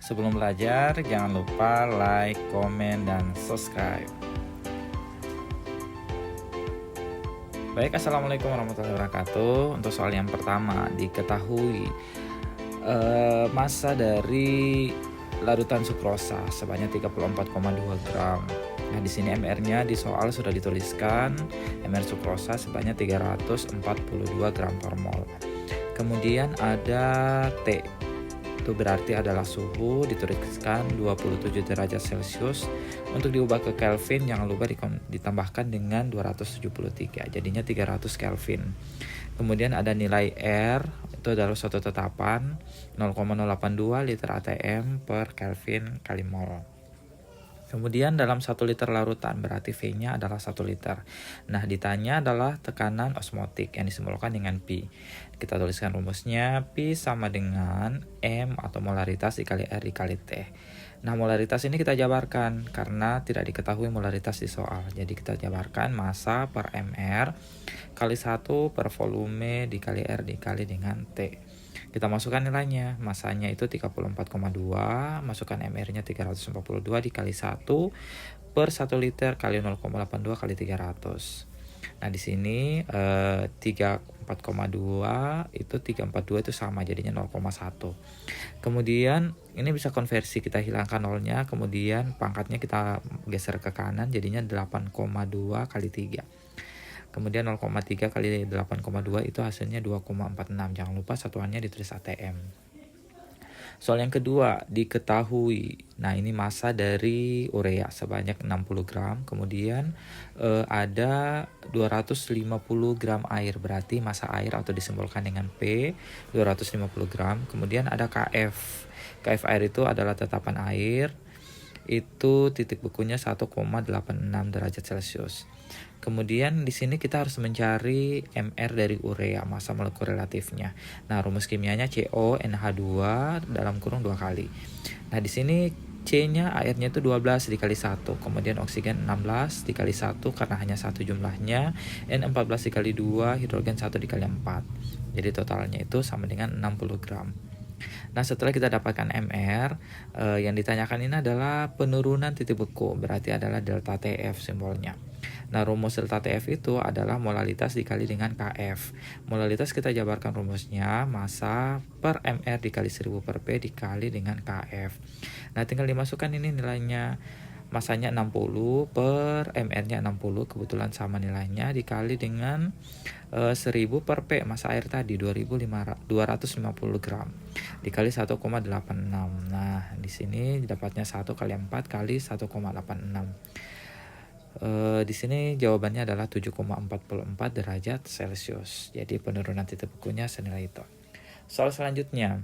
Sebelum belajar, jangan lupa like, komen, dan subscribe. Baik, Assalamualaikum warahmatullahi wabarakatuh. Untuk soal yang pertama, diketahui massa dari larutan sukrosa sebanyak 34,2 gram. Nah, di sini MR-nya di soal sudah dituliskan MR sukrosa sebanyak 342 gram per mol. Kemudian ada T, itu berarti adalah suhu, dituliskan 27 derajat Celcius. Untuk diubah ke Kelvin jangan lupa ditambahkan dengan 273, jadinya 300 Kelvin. Kemudian ada nilai R, itu adalah suatu tetapan 0,082 liter ATM per Kelvin kali mol. Kemudian dalam 1 liter larutan berarti V-nya adalah 1 liter. Nah, ditanya adalah tekanan osmotik yang disimbolkan dengan Pi. Kita tuliskan rumusnya, Pi sama dengan M atau molaritas dikali R dikali T. Nah, molaritas ini kita jabarkan karena tidak diketahui molaritas di soal. Jadi kita jabarkan massa per MR kali 1 per volume dikali R dikali dengan T. Kita masukkan nilainya, masanya itu 34,2, masukkan MR-nya 342 dikali 1 per 1 liter kali 0,82 kali 300. Nah, di sini 34,2 itu 342 itu sama, jadinya 0,1. Kemudian ini bisa konversi, kita hilangkan nolnya, kemudian pangkatnya kita geser ke kanan, jadinya 8,2 kali 3. Kemudian 0,3 kali 8,2 itu hasilnya 2,46. Jangan lupa satuannya ditulis ATM. Soal yang kedua, diketahui. Nah, ini massa dari urea sebanyak 60 gram. Kemudian ada 250 gram air. Berarti massa air atau disimbolkan dengan P, 250 gram. Kemudian ada KF. KF air itu adalah tetapan air. Itu titik bekunya 1,86 derajat Celcius. Kemudian di sini kita harus mencari MR dari urea, massa molekul relatifnya. Nah, rumus kimianya CONH2 dalam kurung 2 kali. Nah, di sini C-nya airnya itu 12 dikali 1, kemudian oksigen 16 dikali 1 karena hanya satu jumlahnya, N14 dikali 2, hidrogen 1 dikali 4. Jadi totalnya itu sama dengan 60 gram. Nah, setelah kita dapatkan MR, yang ditanyakan ini adalah penurunan titik beku, berarti adalah delta TF simbolnya. Nah, rumus delta TF itu adalah molalitas dikali dengan KF. Molalitas kita jabarkan rumusnya, massa per MR dikali 1000 per P dikali dengan KF. Nah, tinggal dimasukkan ini nilainya. Masanya 60 per MR-nya 60, kebetulan sama nilainya, dikali dengan 1000 per P, massa air tadi 250 gram, dikali 1,86. Nah, di sini dapatnya 1 kali 4 kali 1,86. Di sini jawabannya adalah 7,44 derajat Celcius. Jadi penurunan titik bekunya senilai itu. Soal selanjutnya,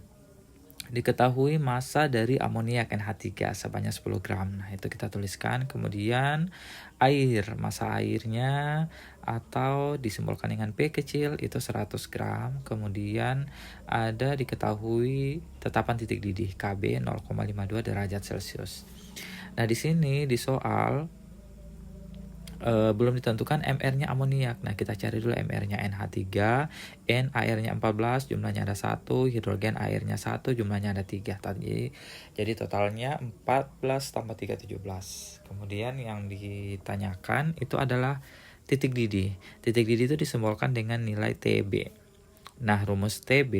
diketahui massa dari amoniak NH3 sebanyak 10 gram. Nah, itu kita tuliskan. Kemudian air, massa airnya atau disimbolkan dengan P kecil itu 100 gram. Kemudian ada diketahui tetapan titik didih KB 0,52 derajat Celcius. Nah, di sini di soal belum ditentukan MR-nya amoniak. Nah, kita cari dulu MR-nya NH3, N airnya 14, jumlahnya ada 1, hidrogen airnya 1, jumlahnya ada 3. Jadi totalnya 14 tambah 3, 17. Kemudian yang ditanyakan itu adalah titik didih. Titik didih itu disimbolkan dengan nilai TB. Nah, rumus TB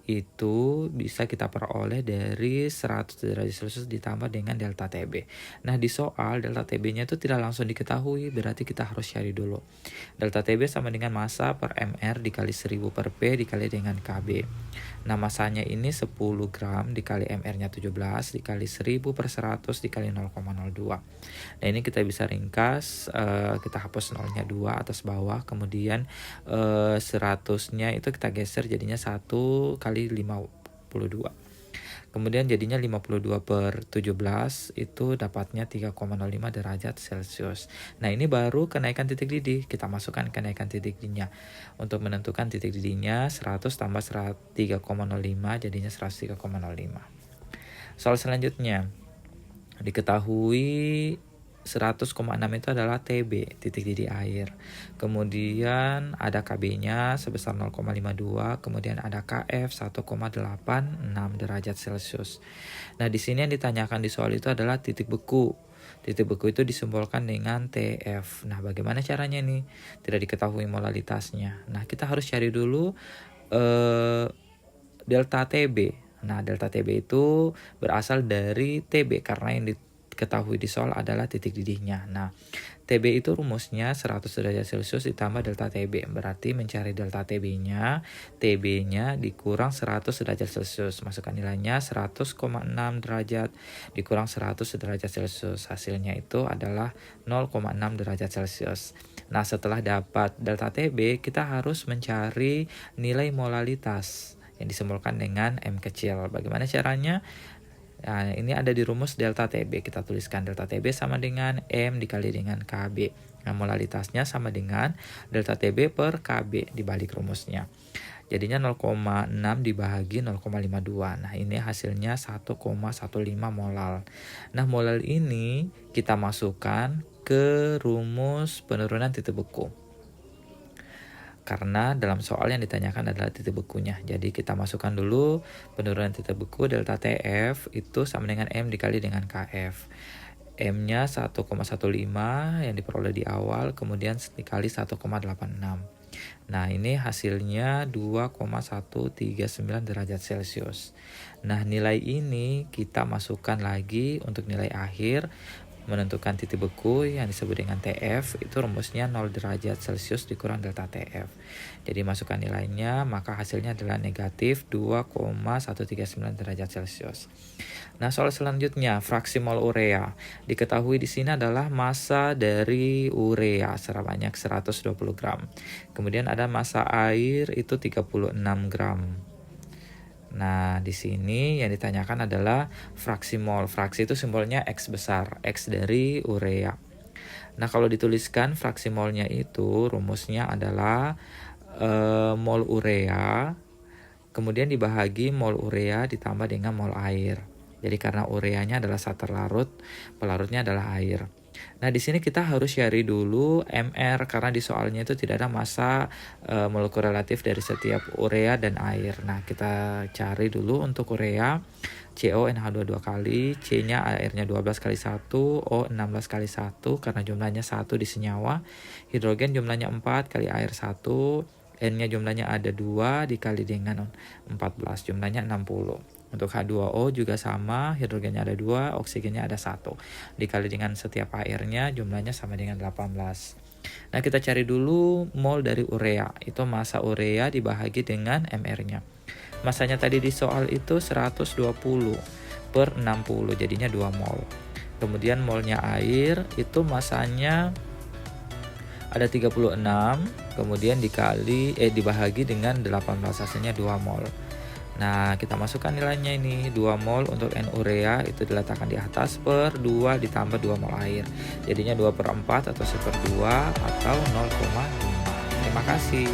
itu bisa kita peroleh dari 100 derajat Celcius ditambah dengan delta TB. Nah, di soal delta TB-nya itu tidak langsung diketahui, berarti kita harus cari dulu. Delta TB sama dengan massa per MR dikali 1000 per P dikali dengan KB. Nah, massanya ini 10 gram dikali MR-nya 17 dikali 1000 per 100 dikali 0,02. Nah, ini kita bisa ringkas, kita hapus nolnya 2 atas bawah, kemudian 100-nya itu kita geser jadinya 1 kali 52. Kemudian jadinya 52 per 17 itu dapatnya 3,05 derajat Celcius. Nah, ini baru kenaikan titik didih. Kita masukkan kenaikan titik didihnya. Untuk menentukan titik didihnya 100 tambah 3,05 jadinya 103,05. Soal selanjutnya, diketahui 100,6 itu adalah TB, titik didih air. Kemudian ada KB-nya sebesar 0,52, kemudian ada KF 1,86 derajat Celcius. Nah, di sini yang ditanyakan di soal itu adalah titik beku. Titik beku itu disimbolkan dengan TF. Nah, bagaimana caranya nih? Tidak diketahui molalitasnya. Nah, kita harus cari dulu delta TB. Nah, delta TB itu berasal dari TB karena yang diketahui di soal adalah titik didihnya. Nah, TB itu rumusnya 100 derajat Celcius ditambah delta TB. Berarti mencari delta TB-nya, TB-nya dikurang 100 derajat Celcius. Masukkan nilainya 100,6 derajat dikurang 100 derajat Celcius. Hasilnya itu adalah 0,6 derajat Celcius. Nah, setelah dapat delta TB, kita harus mencari nilai molalitas yang disimbolkan dengan M kecil. Bagaimana caranya? Nah, ini ada di rumus delta TB. Kita tuliskan delta TB sama dengan M dikali dengan KB. Nah, molalitasnya sama dengan delta TB per KB dibalik rumusnya. Jadinya 0,6 dibagi 0,52. Nah, ini hasilnya 1,15 molal. Nah, molal ini kita masukkan ke rumus penurunan titik beku. Karena dalam soal yang ditanyakan adalah titik bekunya. Jadi kita masukkan dulu penurunan titik beku delta TF itu sama dengan M dikali dengan KF. M-nya 1,15 yang diperoleh di awal, kemudian dikali 1,86. Nah, ini hasilnya 2,139 derajat Celcius. Nah, nilai ini kita masukkan lagi untuk nilai akhir. Menentukan titik beku yang disebut dengan TF itu rumusnya 0 derajat Celcius dikurang delta TF. Jadi masukkan nilainya, maka hasilnya adalah negatif 2,139 derajat Celcius. Nah, soal selanjutnya fraksi mol urea. Diketahui di sini adalah massa dari urea sebanyak 120 gram. Kemudian ada massa air itu 36 gram. Nah, di sini yang ditanyakan adalah fraksi mol. Fraksi itu simbolnya X besar, X dari urea. Nah, kalau dituliskan fraksi molnya itu rumusnya adalah mol urea, kemudian dibahagi mol urea ditambah dengan mol air. Jadi karena ureanya adalah zat terlarut, pelarutnya adalah air. Nah, di sini kita harus cari dulu MR karena di soalnya itu tidak ada massa molekul relatif dari setiap urea dan air. Nah, kita cari dulu untuk urea CONH2 2 kali, C-nya airnya 12 kali 1, O 16 kali 1 karena jumlahnya 1 di senyawa. Hidrogen jumlahnya 4 kali air 1, N-nya jumlahnya ada 2 dikali dengan 14, jumlahnya 60. Untuk H2O juga sama, hidrogennya ada 2, oksigennya ada 1. Dikali dengan setiap airnya jumlahnya sama dengan 18. Nah, kita cari dulu mol dari urea. Itu massa urea dibahagi dengan MR-nya. Massanya tadi di soal itu 120 per 60, jadinya 2 mol. Kemudian molnya air itu massanya ada 36, kemudian dibahagi dengan 18, hasilnya 2 mol. Nah, kita masukkan nilainya ini 2 mol untuk N urea itu diletakkan di atas per 2 ditambah 2 mol air. Jadinya 2/4 atau 1/2 atau 0,5. Terima kasih.